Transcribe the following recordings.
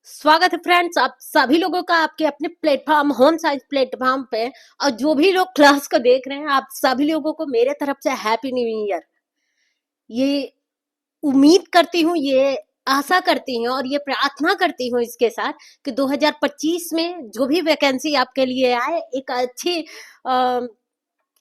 स्वागत है फ्रेंड्स आप सभी लोगों का आपके अपने प्लेटफॉर्म होम साइंस प्लेटफॉर्म पे। और जो भी लोग क्लास को देख रहे हैं आप सभी लोगों को मेरे तरफ से हैप्पी न्यू ईयर। ये उम्मीद करती हूँ, ये आशा करती हूँ और ये प्रार्थना करती हूँ इसके साथ कि 2025 में जो भी वैकेंसी आपके लिए आए एक अच्छी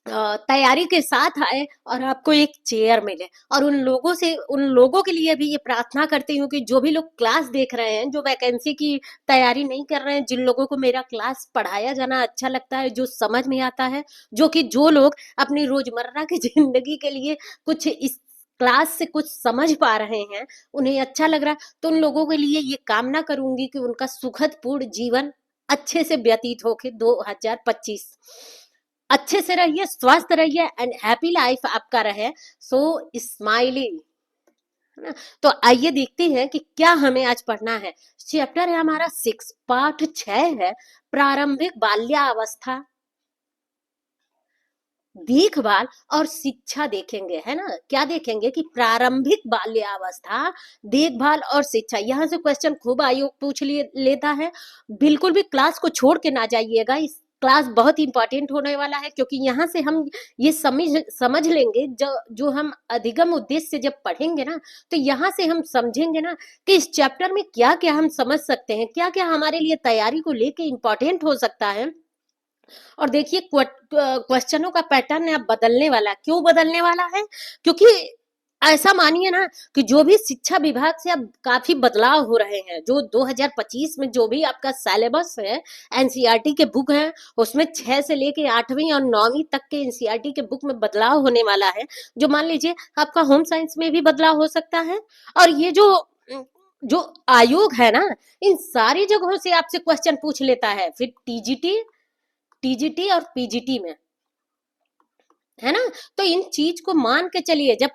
तैयारी के साथ आए और आपको एक चेयर मिले। और उन लोगों के लिए भी ये प्रार्थना करती हूँ कि जो भी लोग क्लास देख रहे हैं, जो वैकेंसी की तैयारी नहीं कर रहे हैं, जिन लोगों को मेरा क्लास पढ़ाया जाना अच्छा लगता है, जो समझ में आता है, जो लोग अपनी रोजमर्रा की जिंदगी के लिए कुछ इस क्लास से कुछ समझ पा रहे हैं, उन्हें अच्छा लग रहा है, तो उन लोगों के लिए ये कामना करूंगी कि उनका सुखद पूर्ण जीवन अच्छे से व्यतीत हो के 2025 अच्छे से रहिए, स्वस्थ रहिए एंड हैप्पी लाइफ आपका रहे। सो स्माइलिंग, है ना। तो आइए देखते हैं कि क्या हमें आज पढ़ना है। चैप्टर है हमारा 6, पाठ 6 है प्रारंभिक बाल्यावस्था, देखभाल और शिक्षा देखेंगे, है ना। क्या देखेंगे कि प्रारंभिक बाल्यावस्था, देखभाल और शिक्षा। यहाँ से क्वेश्चन खूब आयोग पूछ लेता है। बिल्कुल भी क्लास को छोड़ के ना जाइएगा, इस क्लास बहुत इंपॉर्टेंट होने वाला है, क्योंकि यहाँ से हम ये समझ लेंगे, जो हम अधिगम उद्देश्य से जब पढ़ेंगे ना, तो यहाँ से हम समझेंगे ना कि इस चैप्टर में क्या क्या हम समझ सकते हैं, क्या क्या हमारे लिए तैयारी को लेके इंपॉर्टेंट हो सकता है। और देखिए क्वेश्चनों का पैटर्न अब बदलने वाला है। क्यों बदलने वाला है? क्योंकि ऐसा मानिए ना कि जो भी शिक्षा विभाग से अब काफी बदलाव हो रहे हैं। जो 2025 में जो भी आपका सिलेबस है, एनसीईआरटी के बुक है, उसमें 6 से लेके 8वीं और 9वीं तक के एनसीईआरटी के बुक में बदलाव होने वाला है। जो मान लीजिए आपका होम साइंस में भी बदलाव हो सकता है। और ये जो आयोग है ना, इन सारी जगहों से आपसे क्वेश्चन पूछ लेता है। फिर टीजीटी और पीजीटी में, है ना। तो इन चीज को मान के चलिए, जब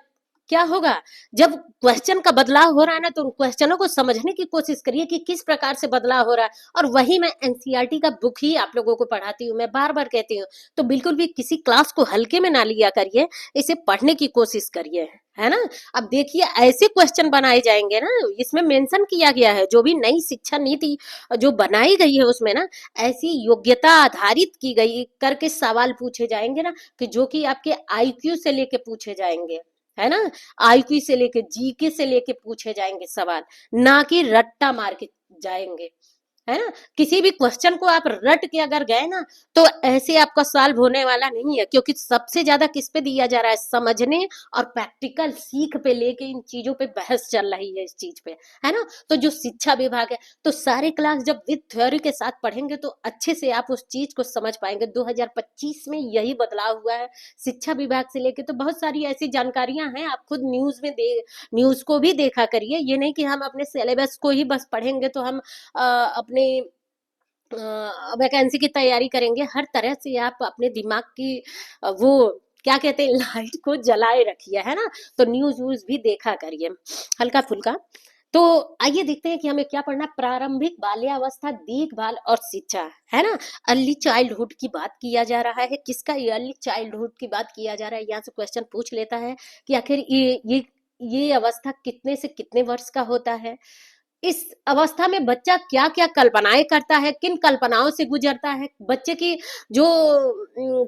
क्या होगा, जब क्वेश्चन का बदलाव हो रहा है ना, तो उन क्वेश्चनों को समझने की कोशिश करिए कि किस प्रकार से बदलाव हो रहा है। और वही मैं एनसीईआरटी का बुक ही आप लोगों को पढ़ाती हूँ, मैं बार बार कहती हूँ। तो बिल्कुल भी किसी क्लास को हल्के में ना लिया करिए, इसे पढ़ने की कोशिश करिए, है ना। अब देखिए ऐसे क्वेश्चन बनाए जाएंगे ना, इसमें मेंशन किया गया है जो भी नई शिक्षा नीति जो बनाई गई है उसमें ना, ऐसी योग्यता आधारित की गई करके सवाल पूछे जाएंगे ना, कि जो कि आपके आईक्यू से लेके पूछे जाएंगे, है ना। आईक्यू से लेके जीके से लेके पूछे जाएंगे सवाल, ना कि रट्टा मार के जाएंगे, है ना। किसी भी क्वेश्चन को आप रट के अगर गए ना, तो ऐसे आपका सॉल्व होने वाला नहीं है। क्योंकि सबसे ज्यादा किस पे दिया जा रहा है, समझने और प्रैक्टिकल सीख पे लेके इन चीजों पे बहस चल रही है, इस चीज पे, है ना। तो जो शिक्षा विभाग है, तो सारे क्लास जब विद थ्योरी के साथ पढ़ेंगे तो अच्छे से आप उस चीज को समझ पाएंगे। 2025 में यही बदलाव हुआ है शिक्षा विभाग से लेके। तो बहुत सारी ऐसी जानकारियां हैं, आप खुद न्यूज को भी देखा करिए। ये नहीं कि हम अपने सिलेबस को ही बस पढ़ेंगे तो हम अपने वैकेंसी की तैयारी करेंगे। हर तरह से आप अपने दिमाग की वो क्या कहते हैं, लाइट को जलाए रखिए, है ना। तो न्यूज व्यूज भी देखा करिए हल्का फुल्का। तो आइए देखते हैं कि हमें क्या पढ़ना। प्रारंभिक बाल्यावस्था, देखभाल और शिक्षा, है ना। अर्ली चाइल्डहुड की बात किया जा रहा है। किसका? अर्ली चाइल्डहुड की बात किया जा रहा है। यहाँ से क्वेश्चन पूछ लेता है कि आखिर ये अवस्था कितने से कितने वर्ष का होता है। इस अवस्था में बच्चा क्या क्या कल्पनाएं करता है, किन कल्पनाओं से गुजरता है, बच्चे की जो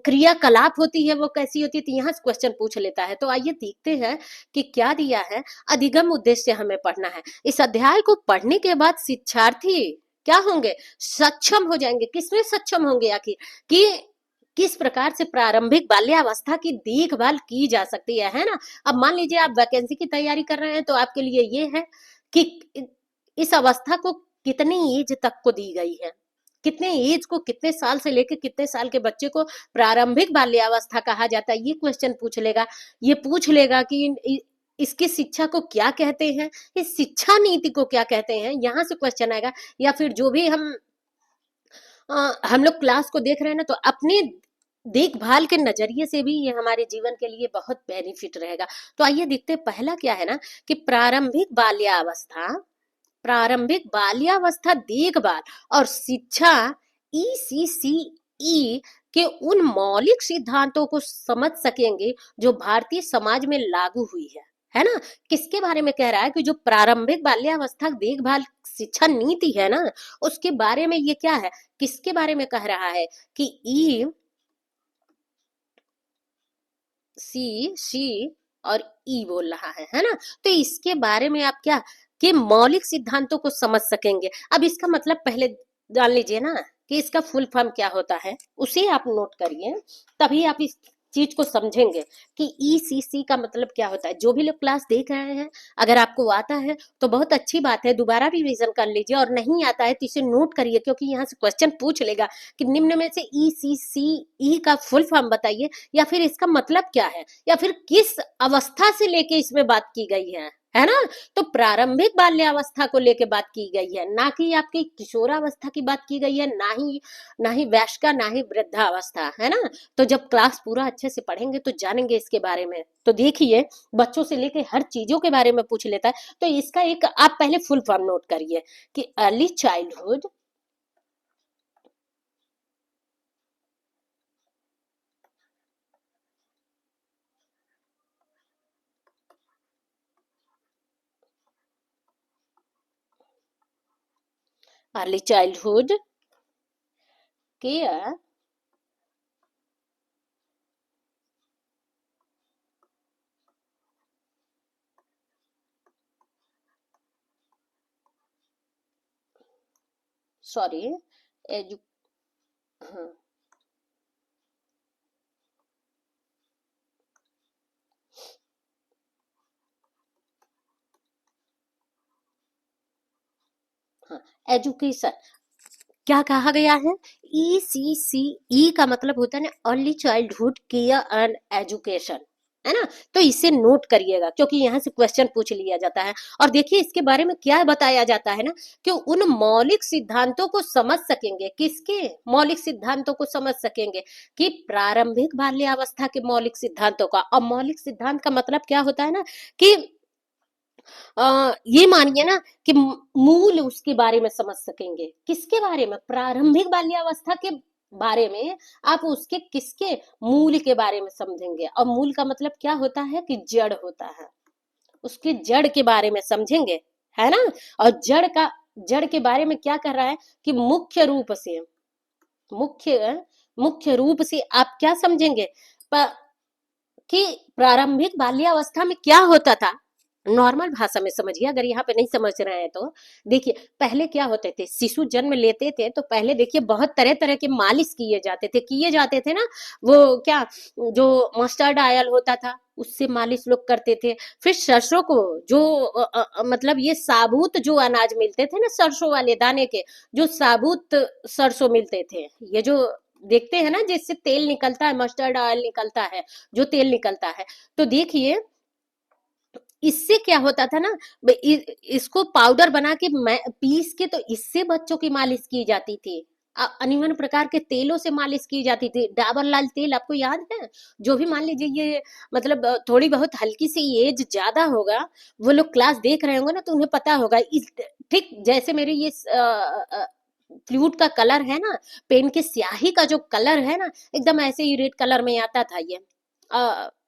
क्रियाकलाप होती है वो कैसी होती है। तो यहाँ से क्वेश्चन पूछ लेता है। तो आइए देखते हैं कि क्या दिया है। अधिगम उद्देश्य हमें पढ़ना है। इस अध्याय को पढ़ने के बाद शिक्षार्थी क्या होंगे? सक्षम हो जाएंगे। किसमें सक्षम होंगे आखिर? कि किस प्रकार से प्रारंभिक बाल्यावस्था की देखभाल की जा सकती है ना। अब मान लीजिए आप वैकेंसी की तैयारी कर रहे हैं, तो आपके लिए ये है कि इस अवस्था को कितनी एज तक को दी गई है, कितने एज को, कितने साल से लेकर कितने साल के बच्चे को प्रारंभिक बाल्यावस्था कहा जाता है। ये क्वेश्चन पूछ लेगा। ये पूछ लेगा कि इसकी शिक्षा को क्या कहते हैं, इस शिक्षा नीति को क्या कहते हैं, यहाँ से क्वेश्चन आएगा। या फिर जो भी हम लोग क्लास को देख रहे हैं ना, तो अपने देखभाल के नजरिए से भी ये हमारे जीवन के लिए बहुत बेनिफिट रहेगा। तो आइए देखते हैं पहला क्या है ना, कि प्रारंभिक बाल्यावस्था देखभाल और शिक्षा ईसीसीई के उन मौलिक सिद्धांतों को समझ सकेंगे जो भारतीय समाज में लागू हुई है ना? किसके बारे में कह रहा है कि जो प्रारंभिक बाल्यावस्था देखभाल शिक्षा नीति है ना, उसके बारे में ये क्या है, किसके बारे में कह रहा है कि ई सी और ई बोल रहा है ना? तो इसके बारे में आप क्या कि मौलिक सिद्धांतों को समझ सकेंगे। अब इसका मतलब पहले जान लीजिए ना कि इसका फुल फॉर्म क्या होता है, उसे आप नोट करिए, तभी आप इस चीज को समझेंगे कि ईसीसी का मतलब क्या होता है। जो भी लोग क्लास देख रहे हैं, अगर आपको आता है तो बहुत अच्छी बात है, दोबारा रिवीजन कर लीजिए, और नहीं आता है तो इसे नोट करिए, क्योंकि यहाँ से क्वेश्चन पूछ लेगा कि निम्न में से ईसीसी ई का फुल फॉर्म बताइए, या फिर इसका मतलब क्या है, या फिर किस अवस्था से लेके इसमें बात की गई है ना? तो प्रारंभिक बाल्यावस्था को लेके बात की गई है, ना कि आपकी किशोरावस्था की बात की गई है, ना ही वयस्का, ना ही वृद्धावस्था, है ना? तो जब क्लास पूरा अच्छे से पढ़ेंगे तो जानेंगे इसके बारे में। तो देखिए, बच्चों से लेके हर चीजों के बारे में पूछ लेता है, तो इसका एक आप पहले फुल फॉर्म नोट करिए कि early childhood, early childhood care sorry edu हाँ, हाँ, एजुकेशन क्या कहा गया है, ECCE का मतलब होता है ना early childhood care and education, है ना? तो इसे नोट करिएगा, क्योंकि यहाँ से क्वेश्चन पूछ लिया जाता है। और देखिए इसके बारे में क्या बताया जाता है ना, कि उन मौलिक सिद्धांतों को समझ सकेंगे, किसके मौलिक सिद्धांतों को समझ सकेंगे, कि प्रारंभिक बाल्यावस्था के मौलिक सिद्धांतों का। और मौलिक सिद्धांत का मतलब क्या होता है ना कि ये मानिए ना कि मूल उसके बारे में समझ सकेंगे, किसके बारे में, प्रारंभिक बाल्यावस्था के बारे में। आप उसके किसके मूल के बारे में समझेंगे, और मूल का मतलब क्या होता है कि जड़ होता है, उसके जड़ के बारे में समझेंगे, है ना? और जड़ के बारे में क्या कर रहा है कि मुख्य मुख्य रूप से आप क्या समझेंगे, कि प्रारंभिक बाल्यावस्था में क्या होता था। नॉर्मल भाषा में समझिए, अगर यहाँ पे नहीं समझ रहे हैं तो देखिए, पहले क्या होते थे, शिशु जन्म लेते थे तो पहले देखिए बहुत तरह तरह के मालिश किए जाते थे ना, वो क्या, जो मस्टर्ड ऑयल होता था उससे मालिश लोग करते थे। फिर सरसों को, जो मतलब ये साबुत जो अनाज मिलते थे ना, सरसों वाले दाने के, जो साबुत सरसों मिलते थे, ये जो देखते हैं ना जिससे तेल निकलता है, मस्टर्ड ऑयल निकलता है, जो तेल निकलता है, तो देखिए इससे क्या होता था ना, इसको पाउडर बना के पीस के, तो इससे बच्चों की मालिश की जाती थी। अनिवन प्रकार के तेलों से मालिश की जाती थी। डाबर लाल तेल आपको याद है? जो भी मान लीजिए ये मतलब थोड़ी बहुत हल्की सी एज ज्यादा होगा, वो लोग क्लास देख रहे होंगे ना, तो उन्हें पता होगा। ठीक जैसे मेरे ये फ्लूट का कलर है ना, पेन के स्याही का जो कलर है ना, एकदम ऐसे ही रेड कलर में आता था ये।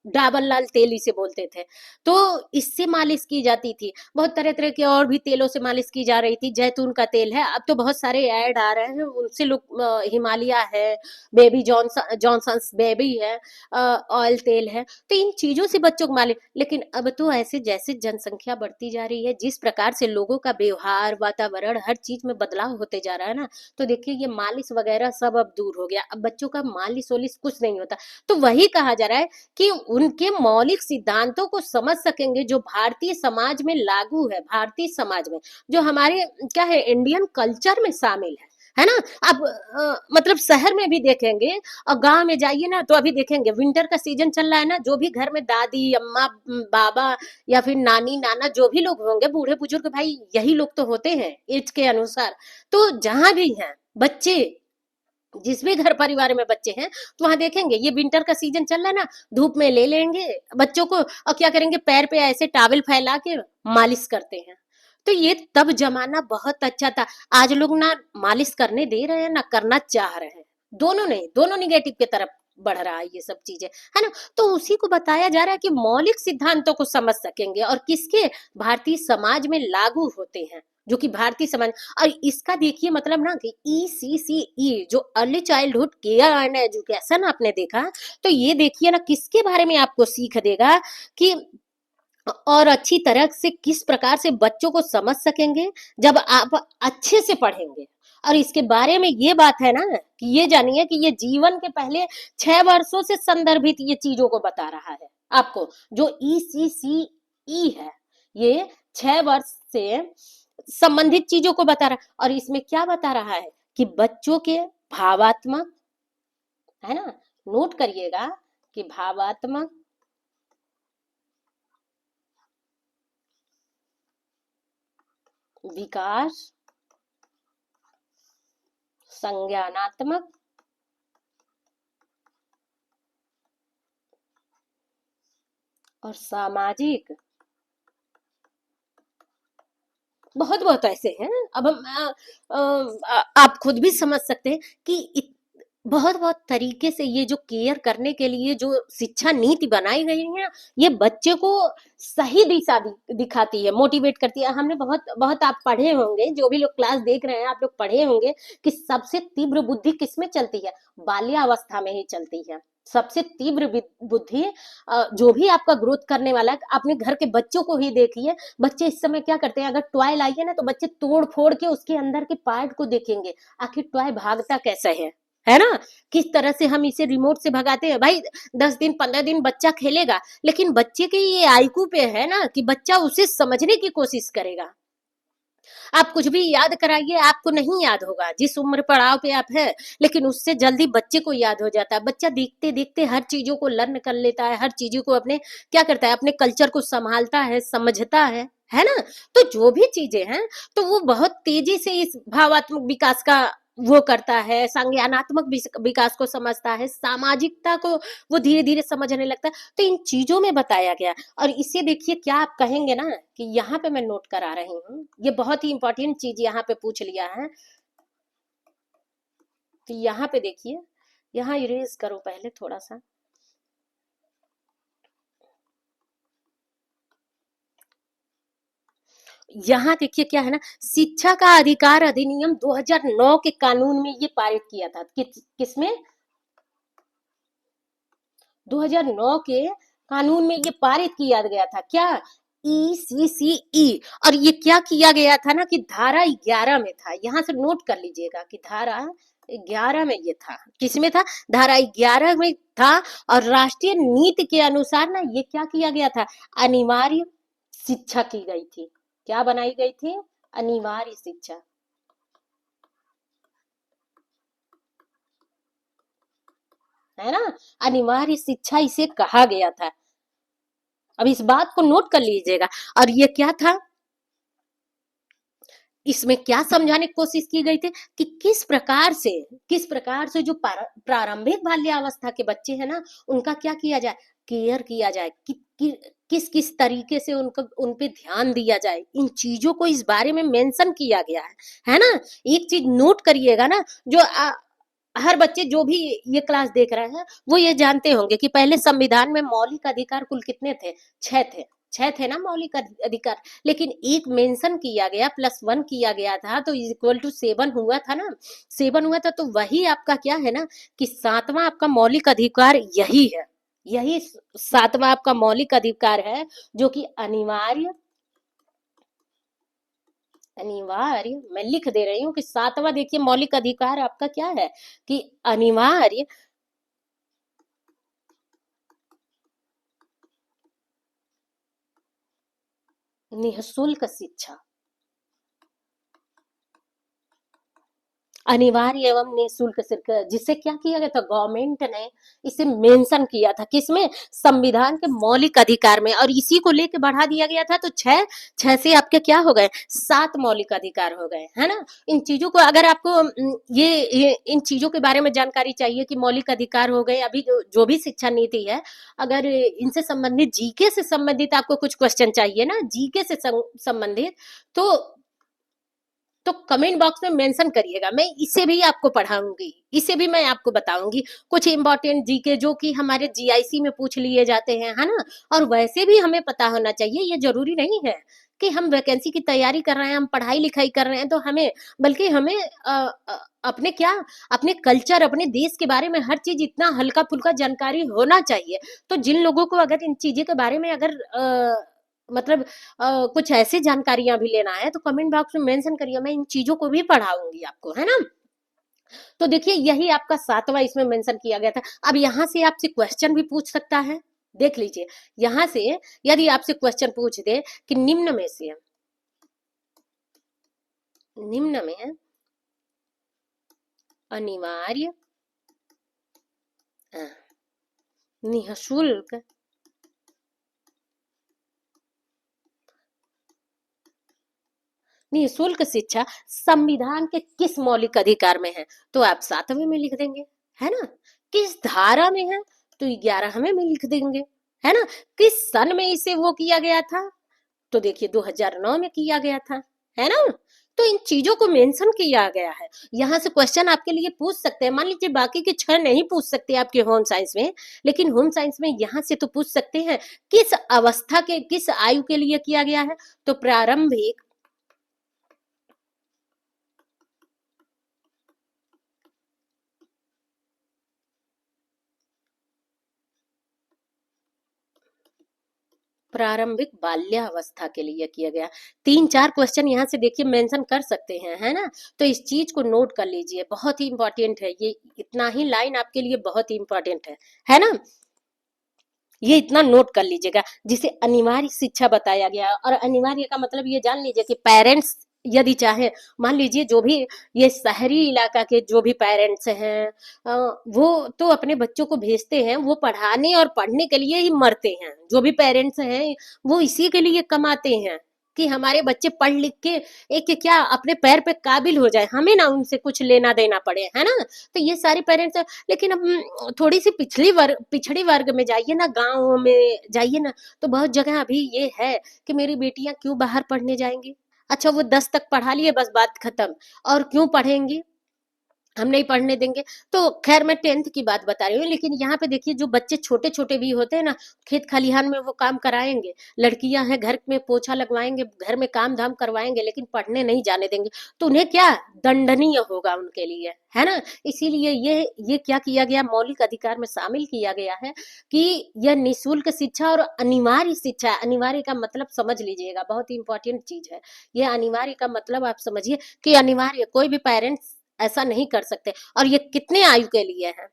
डाबर लाल तेल इसे बोलते थे। तो इससे मालिश की जाती थी। बहुत तरह तरह के और भी तेलों से मालिश की जा रही थी। जैतून का तेल है, अब तो बहुत सारे ऐड आ रहे हैं, उनसे लोग हिमालय है, बेबी जॉनसन्स बेबी है, ऑयल तेल है, तो इन चीजों से बच्चों को मालिश। लेकिन अब तो ऐसे जैसे जनसंख्या बढ़ती जा रही है, जिस प्रकार से लोगों का व्यवहार, वातावरण, हर चीज में बदलाव होते जा रहा है ना, तो देखिए ये मालिश वगैरह सब अब दूर हो गया। अब बच्चों का मालिश वालिश कुछ नहीं होता। तो वही कहा जा रहा है कि उनके मौलिक सिद्धांतों को समझ सकेंगे, जो भारतीय समाज में लागू है, भारतीय समाज में, जो हमारे क्या है, इंडियन कल्चर में शामिल है ना? आप मतलब शहर में भी देखेंगे और गांव में जाइए ना, तो अभी देखेंगे विंटर का सीजन चल रहा है ना, जो भी घर में दादी अम्मा बाबा या फिर नानी नाना जो भी लोग होंगे, बूढ़े बुजुर्ग, भाई यही लोग तो होते हैं एज के अनुसार। तो जहां भी हैं बच्चे, जिस भी घर परिवार में बच्चे हैं, तो वहां देखेंगे ये विंटर का सीजन चल रहा है ना, धूप में ले लेंगे बच्चों को, और क्या करेंगे, पैर पे ऐसे टॉवल फैला के मालिश करते हैं। तो ये तब जमाना बहुत अच्छा था। आज लोग ना मालिश करने दे रहे हैं ना करना चाह रहे हैं, दोनों नहीं, दोनों निगेटिव की तरफ बढ़ रहा है ये सब चीजें, है ना। तो उसी को बताया जा रहा है कि मौलिक सिद्धांतों को समझ सकेंगे और किसके, भारतीय समाज में लागू होते हैं, जो कि भारतीय समाज। और इसका देखिए मतलब ना कि ECCE जो early childhood care and education आपने देखा, तो ये देखिए ना किसके बारे में आपको सीख देगा कि और अच्छी तरह से किस प्रकार से बच्चों को समझ सकेंगे जब आप अच्छे से पढ़ेंगे। और इसके बारे में ये बात है ना कि ये जानिए कि ये जीवन के पहले 6 वर्षों से संदर्भित ये चीजों को बता रहा है आपको। जो ECCE है ये 6 वर्ष से संबंधित चीजों को बता रहा है। और इसमें क्या बता रहा है कि बच्चों के भावात्मक, है ना, नोट करिएगा कि भावात्मक, विकास, संज्ञानात्मक और सामाजिक, बहुत बहुत ऐसे हैं। अब हम आप खुद भी समझ सकते हैं कि बहुत बहुत तरीके से ये जो केयर करने के लिए जो शिक्षा नीति बनाई गई है, ये बच्चे को सही दिशा दिखाती है, मोटिवेट करती है। हमने बहुत बहुत आप पढ़े होंगे, जो भी लोग क्लास देख रहे हैं आप लोग पढ़े होंगे कि सबसे तीव्र बुद्धि किसमें चलती है, बाल्यावस्था में ही चलती है। सबसे तीव्र बुद्धि जो भी आपका ग्रोथ करने वाला है, अपने घर के बच्चों को ही देखिए। बच्चे इस समय क्या करते हैं, अगर टॉय लाइए ना तो बच्चे तोड़ फोड़ के उसके अंदर के पार्ट को देखेंगे, आखिर टॉय भागता कैसा है ना। किस तरह से हम इसे रिमोट से भगाते हैं भाई। 10 दिन 15 दिन बच्चा खेलेगा, लेकिन बच्चे के ये आईक्यू पे है ना कि बच्चा उसे समझने की कोशिश करेगा। आप कुछ भी याद कराइए आपको नहीं याद होगा, जिस उम्र पड़ाव पे आप है, लेकिन उससे जल्दी बच्चे को याद हो जाता है। बच्चा देखते देखते हर चीजों को लर्न कर लेता है, हर चीजों को अपने क्या करता है, अपने कल्चर को संभालता है, समझता है ना। तो जो भी चीजें हैं तो वो बहुत तेजी से इस भावात्मक विकास का वो करता है, संज्ञानात्मक विकास को समझता है, सामाजिकता को वो धीरे धीरे समझने लगता है। तो इन चीजों में बताया गया। और इसे देखिए क्या आप कहेंगे ना कि यहाँ पे मैं नोट करा रही हूँ, ये बहुत ही इंपॉर्टेंट चीज यहाँ पे पूछ लिया है। तो यहाँ पे देखिए, यहाँ इरेज करो पहले थोड़ा सा। यहाँ देखिए क्या है ना, शिक्षा का अधिकार अधिनियम 2009 के कानून में ये पारित किया था। किसमें, 2009 के कानून में ये पारित किया गया था। क्या, ECCE। और ये क्या किया गया था ना कि धारा 11 में था। यहां से नोट कर लीजिएगा कि धारा 11 में ये था। किसमें था, धारा 11 में था। और राष्ट्रीय नीति के अनुसार ना ये क्या किया गया था, अनिवार्य शिक्षा की गई थी। क्या बनाई गई थी, अनिवार्य शिक्षा, है ना। अनिवार्य शिक्षा इसे कहा गया था। अब इस बात को नोट कर लीजिएगा। और ये क्या था, इसमें क्या समझाने की कोशिश की गई थी कि किस प्रकार से जो प्रारंभिक बाल्यावस्था के बच्चे हैं ना, उनका क्या किया जाए, केयर किया जाए, किस किस तरीके से उनको उन पे ध्यान दिया जाए। इन चीजों को इस बारे में मेंशन किया गया है ना। एक चीज नोट करिएगा ना, जो हर बच्चे जो भी ये क्लास देख रहे हैं वो ये जानते होंगे कि पहले संविधान में मौलिक अधिकार कुल कितने थे, 6 थे। 6 थे ना मौलिक अधिकार, लेकिन एक मेंशन किया गया, +1 किया गया था, तो इक्वल टू 7 हुआ था ना। 7 हुआ था, तो वही आपका क्या है ना कि 7वां आपका मौलिक अधिकार यही है। यही 7वां आपका मौलिक अधिकार है, जो कि अनिवार्य, मैं लिख दे रही हूँ कि 7वां देखिए मौलिक अधिकार आपका क्या है कि अनिवार्य निःशुल्क शिक्षा, अनिवार्य एवं निःशुल्क शिक्षा, जिसे क्या किया गया था, गवर्नमेंट ने इसे मेंशन किया था किसमें, संविधान के मौलिक अधिकार में। और इसी को लेके बढ़ा दिया गया था, तो 6 से आपके क्या हो गए, 7 मौलिक अधिकार हो गए, है ना। इन चीजों को अगर आपको ये इन चीजों के बारे में जानकारी चाहिए कि मौलिक अधिकार हो गए, अभी जो भी शिक्षा नीति है, अगर इनसे संबंधित जीके से संबंधित आपको कुछ क्वेश्चन चाहिए ना, जीके से संबंधित, तो तो कमेंट बॉक्स में मेंशन करिएगा, मैं इसे भी आपको पढ़ाऊंगी, इसे भी मैं आपको बताऊंगी, कुछ इंपॉर्टेंट जीके जो कि हमारे जीआईसी में पूछ लिए जाते हैं, है ना। और वैसे भी हमें पता होना चाहिए, ये जरूरी नहीं है कि हम वैकेंसी की तैयारी कर रहे हैं, हम पढ़ाई लिखाई कर रहे हैं तो हमें, बल्कि हमें अपने क्या, अपने कल्चर, अपने देश के बारे में हर चीज इतना हल्का फुल्का जानकारी होना चाहिए। तो जिन लोगों को अगर इन चीजों के बारे में अगर मतलब कुछ ऐसी जानकारियां भी लेना है तो कमेंट बॉक्स में मेंशन करिए, मैं इन चीजों को भी पढ़ाऊंगी आपको, है ना। तो देखिए यही आपका 7वां इसमें मेंशन किया गया था। अब यहाँ से आपसे क्वेश्चन भी पूछ सकता है, देख लीजिए। यहाँ से यदि आपसे क्वेश्चन पूछ दे कि निम्न में से, निम्न में अनिवार्य अ, निःशुल्क निःशुल्क शिक्षा संविधान के किस मौलिक अधिकार में है, तो आप 7वें में लिख देंगे, है ना। किस धारा में है, तो 11वें में लिख देंगे, है ना। किस सन में इसे वो किया गया था, तो देखिए 2009 में किया गया था, है ना। तो इन चीजों को मेंशन किया गया है। यहाँ से क्वेश्चन आपके लिए पूछ सकते हैं, मान लीजिए बाकी के 6 नहीं पूछ सकते आपके होम साइंस में, लेकिन होम साइंस में यहाँ से तो पूछ सकते हैं किस अवस्था के, किस आयु के लिए किया गया है, तो प्रारंभिक प्रारंभिक बाल्यावस्था के लिए किया गया। 3-4 क्वेश्चन यहाँ से देखिए मेंशन कर सकते हैं, है ना। तो इस चीज को नोट कर लीजिए, बहुत ही इंपॉर्टेंट है ये, इतना ही लाइन आपके लिए बहुत ही इंपॉर्टेंट है ना। ये इतना नोट कर लीजिएगा, जिसे अनिवार्य शिक्षा बताया गया। और अनिवार्य का मतलब ये जान लीजिए कि पेरेंट्स यदि चाहे, मान लीजिए जो भी ये शहरी इलाका के जो भी पेरेंट्स हैं, वो तो अपने बच्चों को भेजते हैं, वो पढ़ाने और पढ़ने के लिए ही मरते हैं, जो भी पेरेंट्स हैं वो इसी के लिए कमाते हैं कि हमारे बच्चे पढ़ लिख के एक क्या अपने पैर पे काबिल हो जाए, हमें ना उनसे कुछ लेना देना पड़े, है ना। तो ये सारे पेरेंट्स, लेकिन अब थोड़ी सी पिछड़ी वर्ग में जाइए ना, गाँव में जाइए ना, तो बहुत जगह अभी ये है कि मेरी बेटियां क्यों बाहर पढ़ने जाएंगी। अच्छा वो 10 तक पढ़ा लिए, बस बात खत्म, और क्यों पढ़ेंगी, हम नहीं पढ़ने देंगे। तो खैर मैं 10th की बात बता रही हूँ, लेकिन यहाँ पे देखिए जो बच्चे छोटे छोटे भी होते हैं ना, खेत खलिहान में वो काम कराएंगे, लड़कियां हैं घर में पोछा लगवाएंगे, घर में काम धाम करवाएंगे, लेकिन पढ़ने नहीं जाने देंगे, तो उन्हें क्या दंडनीय होगा उनके लिए, है ना। इसीलिए ये क्या किया गया, मौलिक अधिकार में शामिल किया गया है कि यह निःशुल्क शिक्षा और अनिवार्य शिक्षा। अनिवार्य का मतलब समझ लीजिएगा, बहुत ही इंपॉर्टेंट चीज है ये। अनिवार्य का मतलब आप समझिए कि अनिवार्य, कोई भी पेरेंट्स ऐसा नहीं कर सकते। और ये कितने आयु के लिए है,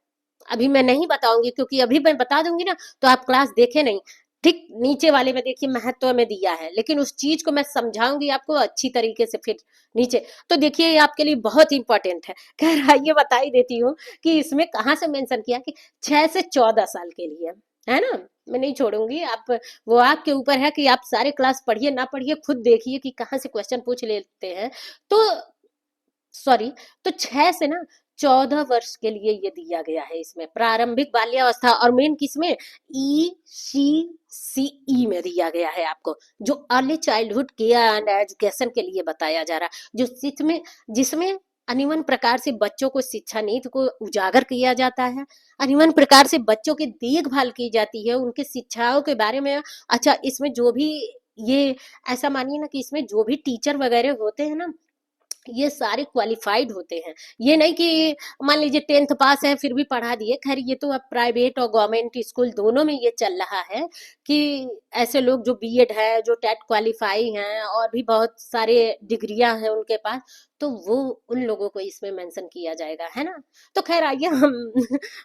अभी मैं नहीं बताऊंगी, क्योंकि अभी मैं बता दूंगी ना तो आप क्लास देखे नहीं। ठीक नीचे वाले में देखिए महत्व में दिया है, लेकिन उस चीज को मैं समझाऊंगी आपको अच्छी तरीके से फिर नीचे। तो देखिए ये आपके लिए बहुत इंपॉर्टेंट है। खैर आइए बता ही देती हूँ कि इसमें कहाँ से मेंशन किया कि 6 से 14 साल के लिए, है ना। मैं नहीं छोड़ूंगी, आप वो आपके ऊपर है कि आप सारे क्लास पढ़िए ना पढ़िए, खुद देखिए कि कहाँ से क्वेश्चन पूछ लेते हैं। तो सॉरी, तो 6 से ना 14 वर्ष के लिए ये दिया गया है इसमें, प्रारंभिक बाल्यावस्था। और मेन किसमें, ECCE में दिया गया है आपको, जो early childhood care and education के लिए बताया जा रहा है, जो जिसमें जिसमें अनिवन प्रकार से बच्चों को शिक्षा नीति को उजागर किया जाता है, अनिवन प्रकार से बच्चों की देखभाल की जाती है, उनके शिक्षाओं के बारे में। अच्छा इसमें जो भी ये, ऐसा मानिए ना कि इसमें जो भी टीचर वगैरह होते हैं ना, ये सारे क्वालिफाइड होते हैं। ये नहीं कि मान लीजिए 10th पास है फिर भी पढ़ा दिए। खैर ये तो अब प्राइवेट और गवर्नमेंट स्कूल दोनों में ये चल रहा है कि ऐसे लोग जो बीएड है, जो टेट क्वालिफाई हैं, और भी बहुत सारे डिग्रियां हैं उनके पास, तो वो उन लोगों को इसमें मेंशन किया जाएगा, है ना। तो खैर आइए हम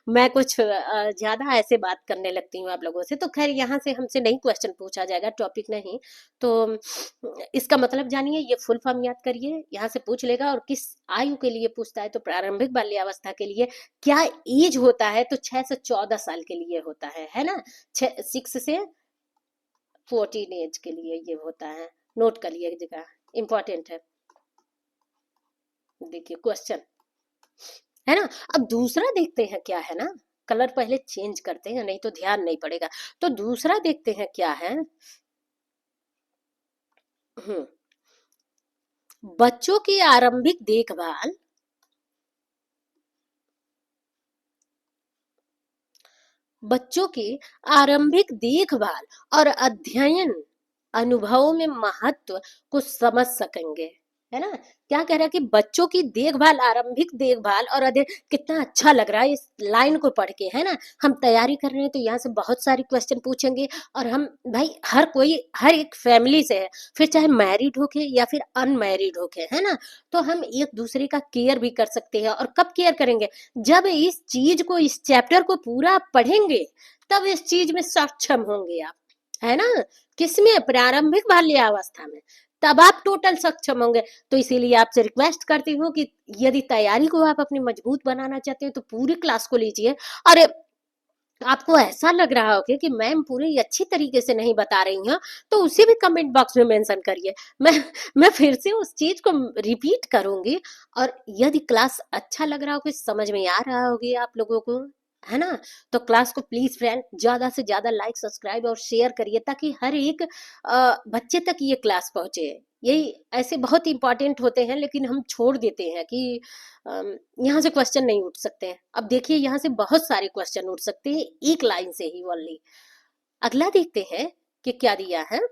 मैं कुछ ज्यादा ऐसे बात करने लगती हूँ आप लोगों से, तो खैर यहाँ से हमसे नहीं क्वेश्चन पूछा जाएगा, टॉपिक नहीं। तो इसका मतलब जानिए, ये फुल फॉर्म याद करिए, यहाँ से पूछ लेगा। और किस आयु के लिए पूछता है, तो प्रारंभिक बाल्यावस्था के लिए क्या एज होता है, तो 6 से 14 साल के लिए होता है ना। 6 से 14 एज के लिए ये होता है, नोट कर लीजिएगा, इंपॉर्टेंट है। देखिए क्वेश्चन, है ना। अब दूसरा देखते हैं क्या है ना, कलर पहले चेंज करते हैं नहीं तो ध्यान नहीं पड़ेगा। तो दूसरा देखते हैं क्या है। हम्म बच्चों की आरंभिक देखभाल, बच्चों की आरंभिक देखभाल और अध्ययन अनुभवों में महत्व को समझ सकेंगे, है ना। क्या कह रहा है कि बच्चों की देखभाल, आरंभिक देखभाल और अध्ययन, कितना अच्छा लग रहा है इस लाइन को पढ़ के, है ना। हम तैयारी कर रहे हैं तो यहाँ से बहुत सारे क्वेश्चन पूछेंगे, और हम भाई हर कोई हर एक फैमिली से है, फिर चाहे मैरिड होके या फिर अनमैरिड होके, है ना। तो हम एक दूसरे का केयर भी कर सकते हैं, और कब केयर करेंगे, जब इस चीज को, इस चैप्टर को पूरा आप पढ़ेंगे, तब इस चीज में सक्षम होंगे आप, है ना। किसमें, प्रारंभिक बाल्यावस्था में, तब आप टोटल सक्षम होंगे। तो इसीलिए आपसे रिक्वेस्ट करती हूँ कि यदि तैयारी को आप अपनी मजबूत बनाना चाहते हैं तो पूरी क्लास को लीजिए। और आपको ऐसा लग रहा होगा कि मैम पूरी अच्छी तरीके से नहीं बता रही हैं, तो उसे भी कमेंट बॉक्स में मेंशन करिए। मैं मैं फिर से उस चीज को रिपीट करूंगी। और यदि क्लास अच्छा लग रहा हो, कि समझ में आ रहा होगी आप लोगों को, है ना, तो क्लास को प्लीज फ्रेंड ज्यादा से ज्यादा लाइक, सब्सक्राइब और शेयर करिए, ताकि हर एक बच्चे तक ये क्लास पहुंचे। यही ऐसे बहुत इंपॉर्टेंट होते हैं, लेकिन हम छोड़ देते हैं कि यहाँ से क्वेश्चन नहीं उठ सकते हैं। अब देखिए यहाँ से बहुत सारे क्वेश्चन उठ सकते हैं एक लाइन से ही ओनली। अगला देखते हैं कि क्या दिया है।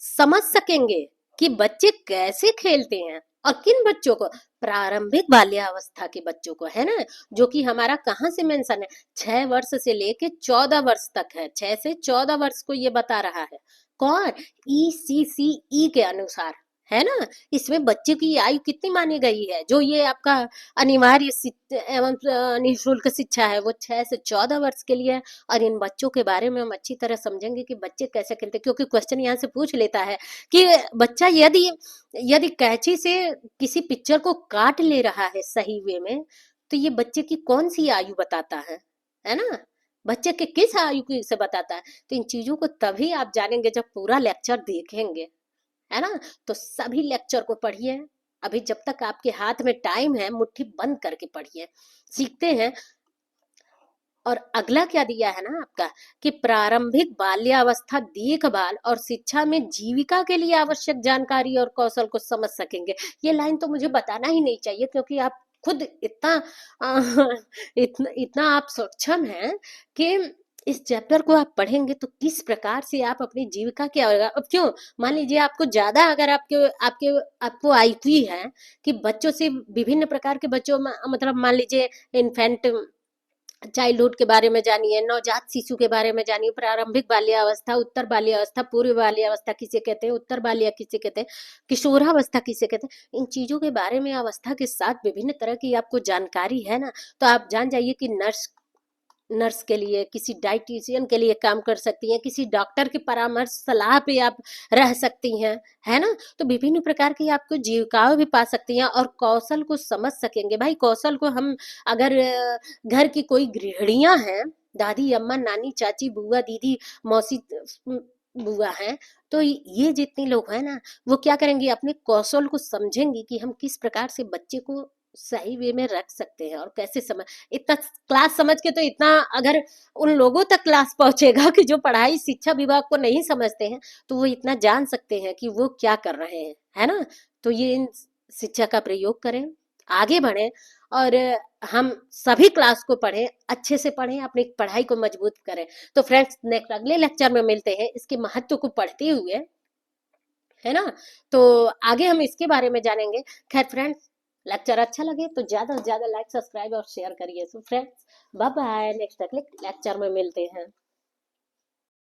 समझ सकेंगे कि बच्चे कैसे खेलते हैं, और किन बच्चों को, प्रारंभिक बाल्यावस्था के बच्चों को, है ना। जो कि हमारा कहाँ से मेंशन है, 6 वर्ष से लेके 14 वर्ष तक है, 6 से 14 वर्ष को ये बता रहा है। कौन, ECCE के अनुसार, है ना। इसमें बच्चे की आयु कितनी मानी गई है, जो ये आपका अनिवार्य एवं निःशुल्क शिक्षा है, वो 6 से 14 वर्ष के लिए है। और इन बच्चों के बारे में हम अच्छी तरह समझेंगे कि बच्चे कैसे खेलते हैं, क्योंकि क्वेश्चन यहाँ से पूछ लेता है कि बच्चा यदि यदि कैंची से किसी पिक्चर को काट ले रहा है सही वे में, तो ये बच्चे की कौन सी आयु बताता है ना। बच्चे के किस आयु की से बताता है। तो इन चीजों को तभी आप जानेंगे जब पूरा लेक्चर देखेंगे, है ना। तो सभी लेक्चर को पढ़िए, अभी जब तक आपके हाथ में टाइम है मुट्ठी बंद करके पढ़िए, सीखते हैं। और अगला क्या दिया है ना आपका, कि प्रारंभिक बाल्यावस्था देखभाल और शिक्षा में जीविका के लिए आवश्यक जानकारी और कौशल को समझ सकेंगे। ये लाइन तो मुझे बताना ही नहीं चाहिए, क्योंकि आप खुद इतना इतना आप सक्षम हैं कि इस चैप्टर को आप पढ़ेंगे तो किस प्रकार से आप अपनी जीविका क्या होगा। अब क्यों, मान लीजिए आपको ज्यादा अगर आपके आपके आपको आईक्यू है कि बच्चों से, विभिन्न प्रकार के बच्चों में, मतलब मान लीजिए इन्फेंट चाइल्डहुड के बारे में जानिए, नवजात शिशु के बारे में जानिए, प्रारंभिक बाल्यावस्था, उत्तर बाल्यावस्था, पूर्व बाल्यावस्था किसे कहते हैं, उत्तर बाल्य किसे कहते हैं, किशोरावस्था किसे कहते हैं। इन चीजों के बारे में अवस्था के साथ विभिन्न तरह की आपको जानकारी है ना, तो आप जान जाइए कि नर्स नर्स के लिए, किसी डाइटिशियन के लिए काम कर सकती हैं, किसी डॉक्टर के परामर्श सलाह पे आप रह सकती हैं, है ना। तो विभिन्न प्रकार की आपको जीविकाओं भी पा सकती हैं, और कौशल को समझ सकेंगे। भाई कौशल को हम, अगर घर की कोई गृहिणियां हैं, दादी, अम्मा, नानी, चाची, बुआ, दीदी, मौसी, बुआ हैं, तो ये जितने लोग हैं ना, वो क्या करेंगे, अपने कौशल को समझेंगे कि हम किस प्रकार से बच्चे को सही वे में रख सकते हैं, और कैसे समझ, इतना क्लास समझ के, तो इतना अगर उन लोगों तक क्लास पहुंचेगा कि जो पढ़ाई शिक्षा विभाग को नहीं समझते हैं, तो वो इतना जान सकते हैं कि वो क्या कर रहे हैं, है ना। तो ये इन शिक्षा का प्रयोग करें, आगे बढ़ें, और हम सभी क्लास को पढ़ें, अच्छे से पढ़ें, अपनी पढ़ाई को मजबूत करें। तो फ्रेंड्स नेक्स्ट अगले लेक्चर में मिलते हैं इसके महत्व को पढ़ते हुए, है ना। तो आगे हम इसके बारे में जानेंगे। खैर फ्रेंड्स, लेक्चर अच्छा लगे तो ज्यादा से ज्यादा लाइक, सब्सक्राइब और शेयर करिए। So friends bye bye, next अगले लेक्चर में मिलते हैं।